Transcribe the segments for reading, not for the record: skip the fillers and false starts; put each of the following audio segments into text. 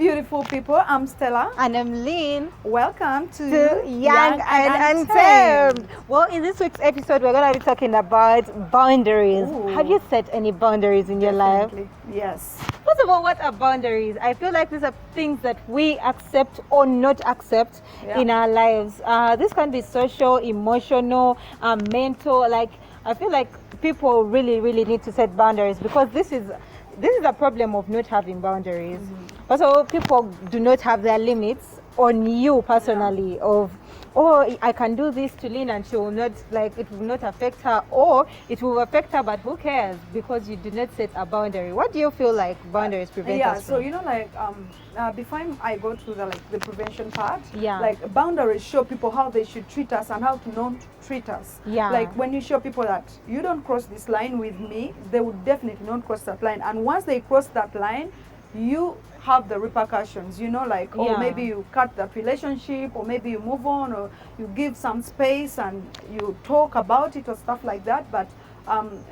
beautiful people. I'm Stella. And I'm Lynn. Welcome to Young and Untamed. Well, in this week's episode, we're going to be talking about boundaries. Ooh. Have you set any boundaries in your life? Definitely. Yes. First of all, what are boundaries? I feel like these are things that we accept or not accept in our lives. This can be social, emotional, mental. Like, I feel like people really need to set boundaries, because this is a problem of not having boundaries. Also, people do not have their limits on you personally, of, oh, I can do this to Lynn and she will not, like, it will not affect her, or it will affect her, but who cares, because you did not set a boundary. What do you feel like boundaries prevent us from? So you know, like before I go to the prevention part, Yeah. like boundaries show people how they should treat us and how to not treat us. Yeah. Like when you show people that you don't cross this line with me, they would definitely not cross that line. And once they cross that line, you have the repercussions, you know, like, oh, Yeah. maybe you cut that relationship, or maybe you move on, or you give some space and you talk about it or stuff like that. But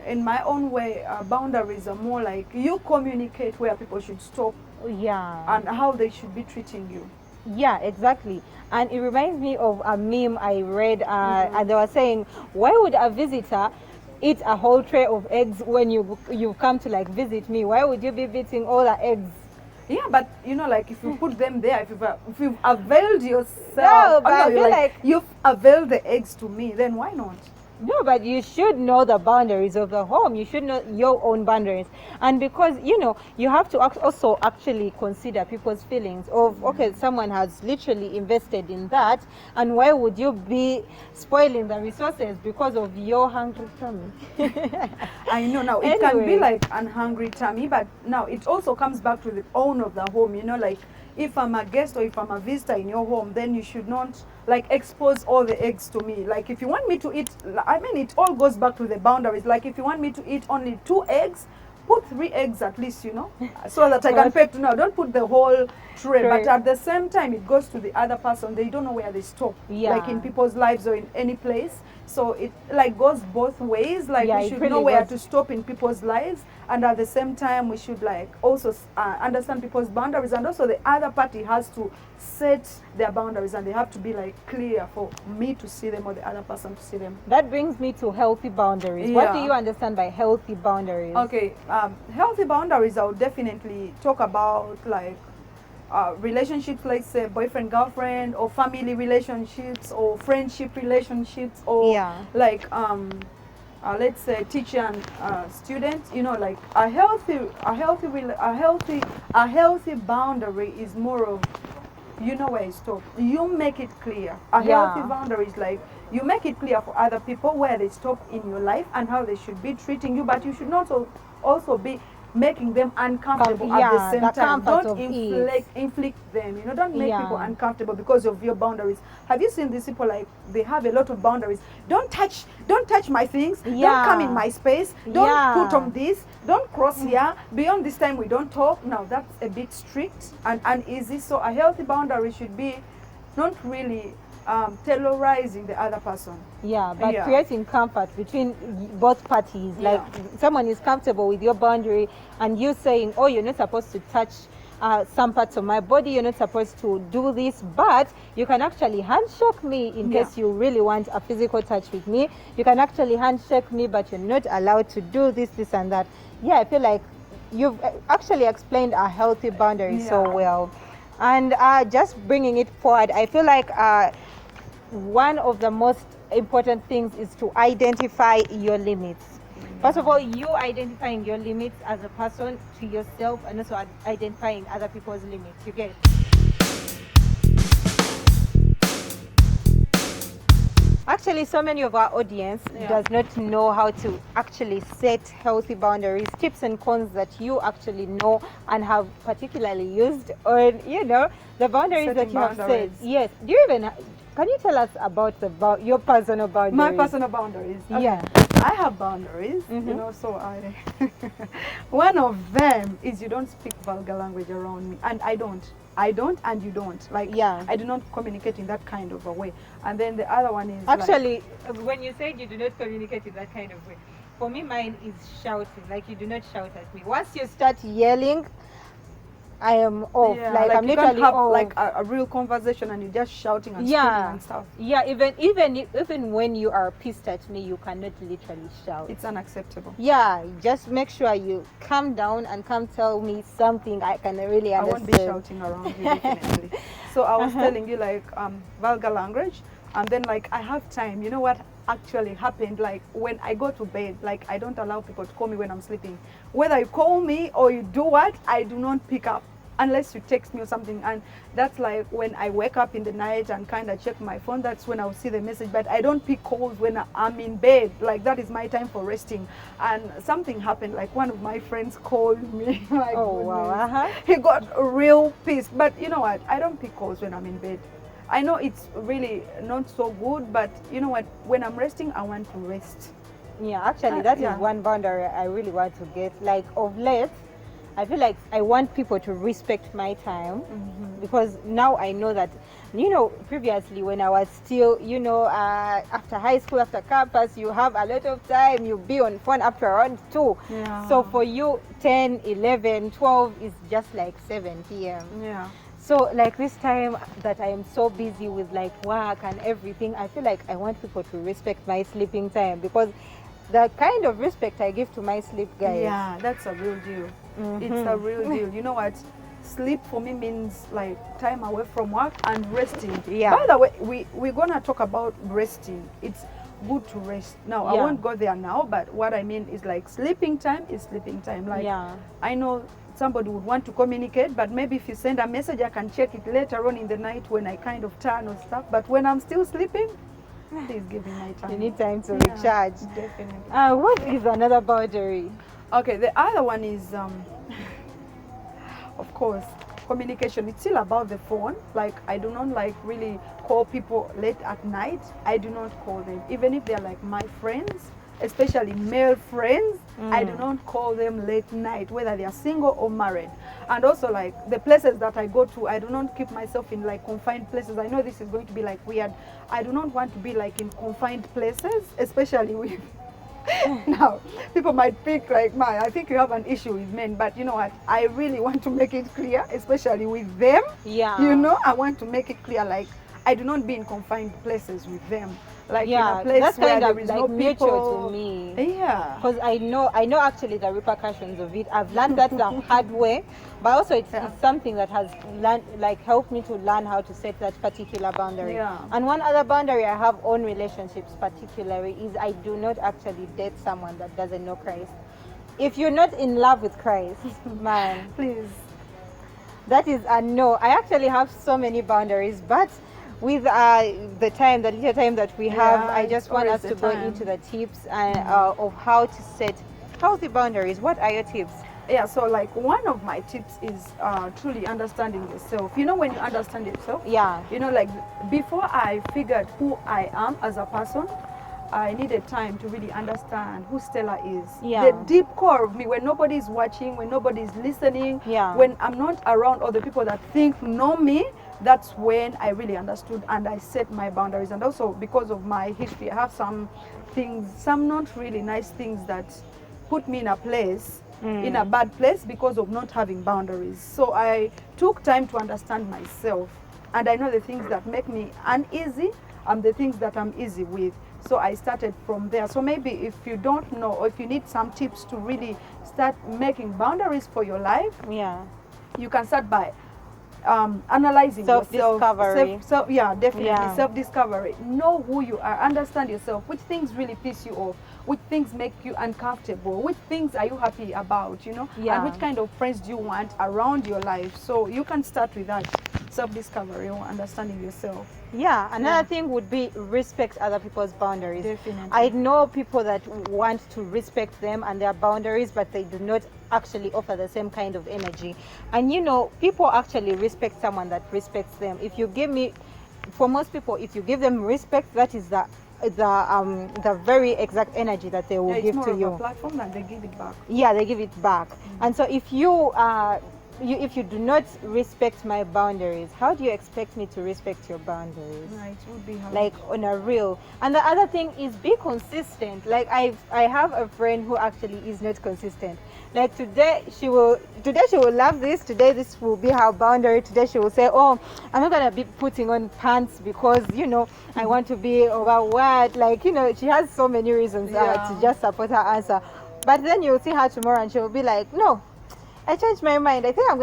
in my own way, boundaries are more like you communicate where people should stop Yeah. and how they should be treating you. Yeah, exactly. And it reminds me of a meme I read, and they were saying, why would a visitor eat a whole tray of eggs when you come to, like, visit me? Why would you be eating all the eggs? Yeah, but you know, like if you put them there, if you've availed yourself, No, but I you're feel like you've availed the eggs to me, then why not? no, but you should know the boundaries of the home. You should know your own boundaries. And because, you know, you have to also actually consider people's feelings of, okay, someone has literally invested in that, and why would you be spoiling the resources because of your hungry tummy? I know. Now it can be Anyway. like an hungry tummy, but now it also comes back to the owner of the home. You know, like if I'm a guest or if I'm a visitor in your home, then you should not like expose all the eggs to me. Like if you want me to eat, I mean, it all goes back to the boundaries. Like if you want me to eat only 2 eggs, put 3 eggs at least, you know, so that I can pay to. Now don't put the whole tray, but at the same time it goes to the other person. They don't know where they stop, like in people's lives or in any place. So it like goes both ways. Like we should know where to stop in people's lives, and at the same time we should like also understand people's boundaries, and also the other party has to set their boundaries, and they have to be like clear for me to see them or the other person to see them. That brings me to healthy boundaries. What do Yeah. you understand by healthy boundaries? Okay, healthy boundaries, I would definitely talk about like relationships, like say boyfriend, girlfriend, or family relationships, or friendship relationships, or like let's say teacher and student. You know, like a healthy boundary is more of, you know where you stop. You make it clear. A healthy boundary is like you make it clear for other people where they stop in your life and how they should be treating you, but you should not also be making them uncomfortable at the same time. Don't inflict them, you know, don't make people uncomfortable because of your boundaries. Have you seen these people, like they have a lot of boundaries? Don't touch my things, don't come in my space, don't put on this, don't cross here, beyond this time we don't talk. Now that's a bit strict and uneasy. So a healthy boundary should be not really terrorizing the other person. Yeah, but creating comfort between both parties. Like someone is comfortable with your boundary, and you saying, oh, you're not supposed to touch some parts of my body, you're not supposed to do this, but you can actually handshake me in case you really want a physical touch with me. You can actually handshake me, but you're not allowed to do this, this and that. Yeah, I feel like you've actually explained a healthy boundary so well. And just bringing it forward, I feel like one of the most important things is to identify your limits. First of all, you identifying your limits as a person to yourself, and also identifying other people's limits. You get it? Actually, so many of our audience does not know how to actually set healthy boundaries, tips and cons that you actually know and have particularly used, or, you know, the boundaries that you have set. Yes. Do you even, can you tell us about your personal boundaries? My personal boundaries. Okay. Yeah. I have boundaries, you know, so one of them is you don't speak vulgar language around me, and I don't, and you don't. Like, I do not communicate in that kind of a way. And then the other one is actually, when you said you do not communicate in that kind of way, for me, mine is shouting. Like, you do not shout at me. Once you start yelling, I am off. Yeah, like I'm you can't literally have off. like a real conversation and you're just shouting and screaming Yeah, and stuff. yeah. Even when you are pissed at me, you cannot literally shout. It's unacceptable. Yeah, just make sure you calm down and come tell me something I can really I understand. won't be shouting around you definitely. So I was telling you like vulgar language, and then like I have time. You know what actually happened? Like when I go to bed, like I don't allow people to call me when I'm sleeping. Whether you call me or you do what, I do not pick up unless you text me or something. And that's like when I wake up in the night and kind of check my phone, that's when I'll see the message. But I don't pick calls when I'm in bed. Like that is my time for resting. And something happened, like one of my friends called me. My Oh, wow. goodness. He got real pissed. But you know what, I don't pick calls when I'm in bed. I know it's really not so good, but you know what, when I'm resting, I want to rest. Yeah, actually, that is Yeah. one boundary I really want to get. Like of late, I feel like I want people to respect my time because now I know that, previously when I was still, after high school, after campus, you have a lot of time. You be on phone after around 2. Yeah. So for you, 10, 11, 12 is just like 7 p.m. Yeah. So like this time that I am so busy with like work and everything, I feel like I want people to respect my sleeping time because the kind of respect I give to my sleep, guys. Yeah, that's a real deal. It's a real deal. You know what? Sleep for me means like time away from work and resting. Yeah. By the way, we're gonna talk about resting. It's good to rest. Now I Yeah. won't go there now, but what I mean is like sleeping time is sleeping time. Like Yeah. I know somebody would want to communicate, but maybe if you send a message, I can check it later on in the night when I kind of turn or stuff. But when I'm still sleeping, please give me my time. You need time to Yeah, recharge. Definitely. What is another boundary? Okay, the other one is, of course, communication. It's still about the phone. Like, I do not like really call people late at night. I do not call them, even if they're like my friends, especially male friends. I do not call them late night, whether they are single or married. And also, like the places that I go to, I do not keep myself in like confined places. I know this is going to be like weird. I do not want to be like in confined places, especially with. Now, people might think like, man, I think you have an issue with men, but you know what? I really want to make it clear, especially with them. Yeah. You know, I want to make it clear, like, I do not be in confined places with them. Like Yeah, in a place that's where kind there of is like no mutual people. to me. Yeah. Because I know actually the repercussions of it. I've learned that the hard way, but also it's something that has helped me to learn how to set that particular boundary. Yeah. And one other boundary I have on relationships particularly is I do not actually date someone that doesn't know Christ. If you're not in love with Christ, man, Please. that is a no. I actually have so many boundaries, but with the little time that we have, Yeah, I just it's want us always to the go time. into the tips of how to set healthy boundaries. What are your tips? Yeah, so like one of my tips is truly understanding yourself. You know, when you understand yourself, Yeah. you know, like before I figured who I am as a person, I needed time to really understand who Stella is. Yeah. The deep core of me, when nobody's watching, when nobody's listening, Yeah. when I'm not around other people that think know me, that's when I really understood and I set my boundaries. And also because of my history, I have some things, some not really nice things that put me in a place, in a bad place because of not having boundaries. So I took time to understand myself, and I know the things that make me uneasy and the things that I'm easy with. So I started from there. So maybe if you don't know, or if you need some tips to really start making boundaries for your life, Yeah. you can start by analyzing yourself. Self-discovery. Definitely. Yeah. Self-discovery. Know who you are. Understand yourself. Which things really piss you off? Which things make you uncomfortable? Which things are you happy about? You know. Yeah. And which kind of friends do you want around your life? So you can start with that. Self-discovery or understanding yourself. Yeah, another Yeah. thing would be respect other people's boundaries. Definitely. I know people that want to respect them and their boundaries, but they do not actually offer the same kind of energy. And people actually respect someone that respects them. If you give me, for most people, if you give them respect, that is the very exact energy that they will Yeah, it's give more to of you. a platform and they give it back. Yeah, they give it back. And so if you if you do not respect my boundaries, how do you expect me to respect your boundaries? Right, it would be hard. Like on a real. And the other thing is be consistent. Like I have a friend who actually is not consistent. Like today she will love this. Today this will be her boundary. Today she will say, oh, I'm not gonna be putting on pants because I want to be over what. Like she has so many reasons to just support her answer. But then you'll see her tomorrow and she'll be like, no, I changed my mind. I think I'm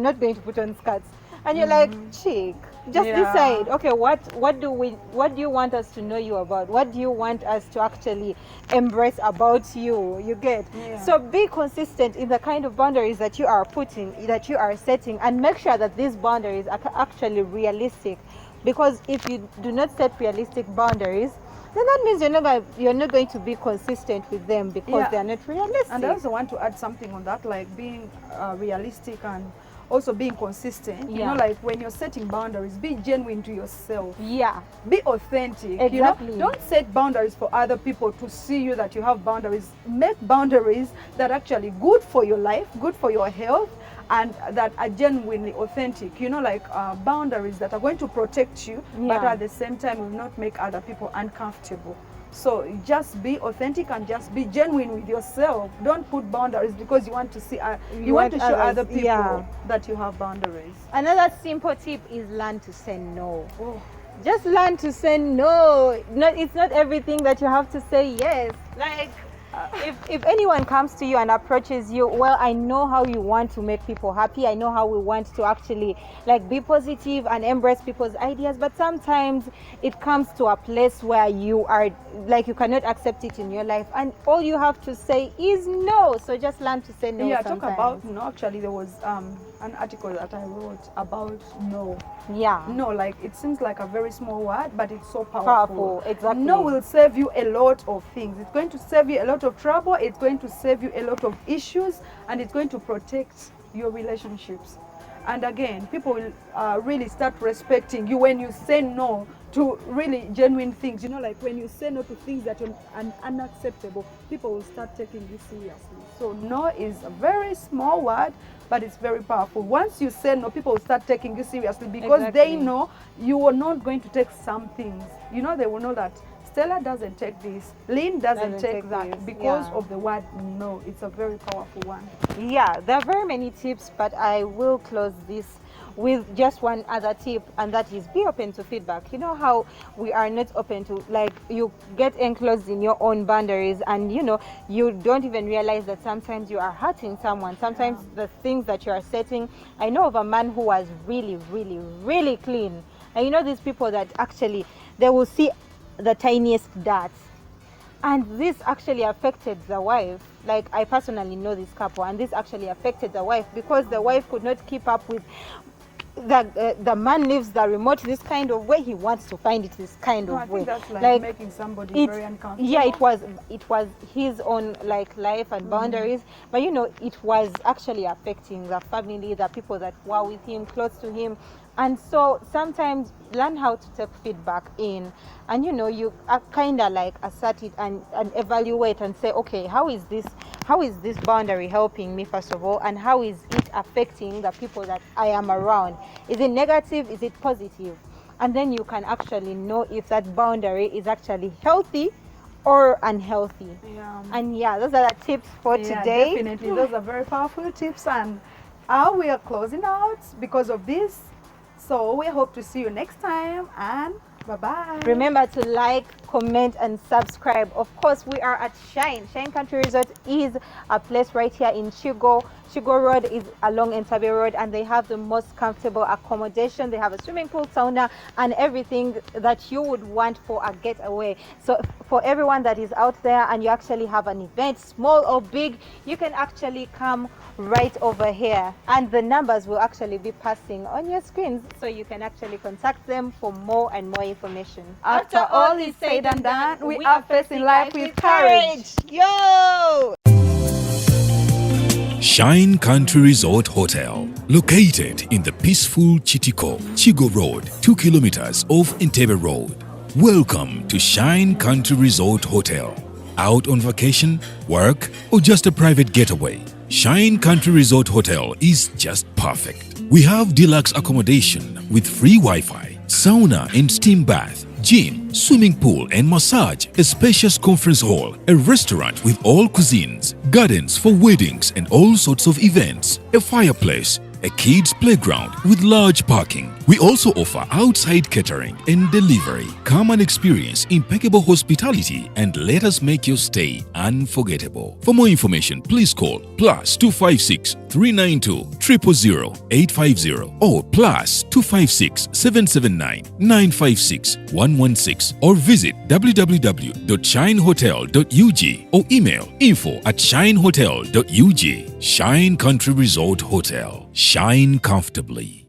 not going to put on skirts. And you're like, chick, just decide. Okay, what do you want us to know you about? What do you want us to actually embrace about you? You get? Yeah. So be consistent in the kind of boundaries that you are setting, and make sure that these boundaries are actually realistic. Because if you do not set realistic boundaries, then that means you're not going to be consistent with them because they're not realistic. And I also want to add something on that, like being realistic and also being consistent. Like when you're setting boundaries, be genuine to yourself. Yeah. Be authentic. Exactly. Don't set boundaries for other people to see you that you have boundaries. Make boundaries that are actually good for your life, good for your health, and that are genuinely authentic. Like boundaries that are going to protect you, but at the same time will not make other people uncomfortable. So just be authentic and just be genuine with yourself. Don't put boundaries because you want to see you want to show other people that you have boundaries. Another simple tip is learn to say no. Oh. Just learn to say no. It's not everything that you have to say yes. Like if anyone comes to you and approaches you, well, I know how you want to make people happy. I know how we want to actually be positive and embrace people's ideas. But sometimes it comes to a place where you are you cannot accept it in your life, and all you have to say is no. So just learn to say no. Yeah, sometimes. talk about no. Actually, there was an article that I wrote about no. Yeah. No, like it seems like a very small word, but it's so powerful. Exactly. No will save you a lot of things. It's going to save you a lot of trouble. It's going to save you a lot of issues, and it's going to protect your relationships. And again, people will really start respecting you when you say no to really genuine things. Like when you say no to things that are unacceptable, people will start taking you seriously. So no is a very small word, but it's very powerful. Once you say no, people will start taking you seriously because they know you are not going to take some things. They will know that Stella doesn't take this, Lynn doesn't take that this. because of the word no. It's a very powerful one. Yeah, there are very many tips, but I will close this with just one other tip, and that is be open to feedback. You know how we are not open to, you get enclosed in your own boundaries, and you don't even realize that sometimes you are hurting someone. Sometimes the things that you are setting. I know of a man who was really, really, really clean, and these people that actually they will see the tiniest dots, and this actually affected the wife. I personally know this couple, and this actually affected the wife because the wife could not keep up with the man leaves the remote this kind of way. He wants to find it this kind of way. I think that's making somebody very uncomfortable. Yeah, it was his own life and boundaries, but it was actually affecting the family, the people that were with him, close to him. And so sometimes learn how to take feedback in, and you kind of assert it and evaluate and say, okay, how is this boundary helping me first of all, and how is it affecting the people that I am around? Is it negative? Is it positive? And then you can actually know if that boundary is actually healthy or unhealthy. Yeah. And those are the tips for today. Definitely, those are very powerful tips, and we are closing out because of this. So we hope to see you next time, and bye-bye. Remember to like, comment, and subscribe. Of course, we are at Shine. Shine Country Resort is a place right here in Chigo. Chigo Road is along Entebbe Road, and they have the most comfortable accommodation. They have a swimming pool, sauna, and everything that you would want for a getaway. So for everyone that is out there and you actually have an event, small or big, you can actually come right over here, and the numbers will actually be passing on your screens, so you can actually contact them for more and more information. After all is said and done, we are facing life with courage. Yo! Shine Country Resort Hotel, located in the peaceful Chitiko, Chigo Road, 2 kilometers off Entebbe Road. Welcome to Shine Country Resort Hotel. Out on vacation, work, or just a private getaway? Shine Country Resort Hotel is just perfect. We have deluxe accommodation with free Wi-Fi, sauna and steam bath, gym, swimming pool and massage, a spacious conference hall, a restaurant with all cuisines, gardens for weddings and all sorts of events, a fireplace, a kids playground with large parking. We also offer outside catering and delivery. Come and experience impeccable hospitality and let us make your stay unforgettable. For more information, please call +256 392 000 850 or +256 779 956 116 or visit www.shinehotel.ug or email info@shinehotel.ug. Shine Country Resort Hotel. Shine comfortably.